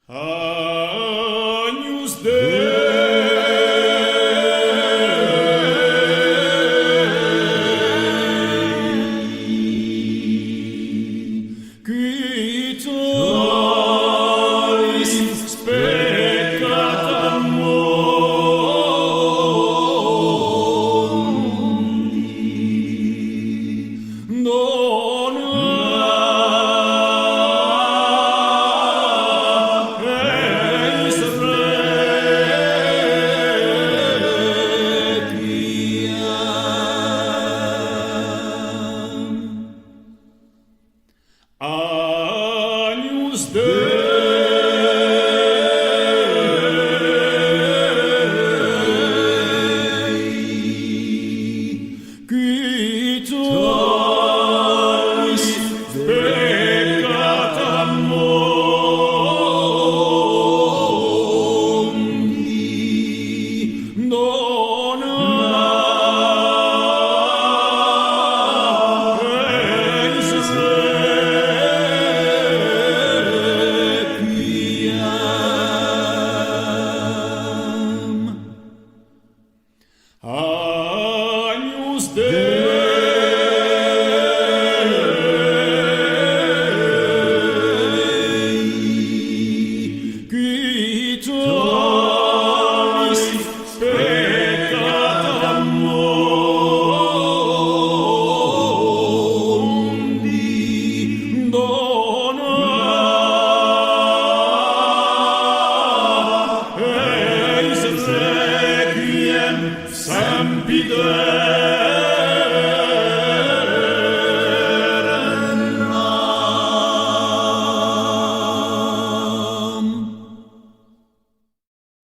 Agnus Dei, qui tollis peccata mundi, dona eis requiem. Agnus Dei, qui tollis peccata mundi, dona eis requiem. Agnus Dei, qui tollis peccata mundi, dona eis requiem sempiter.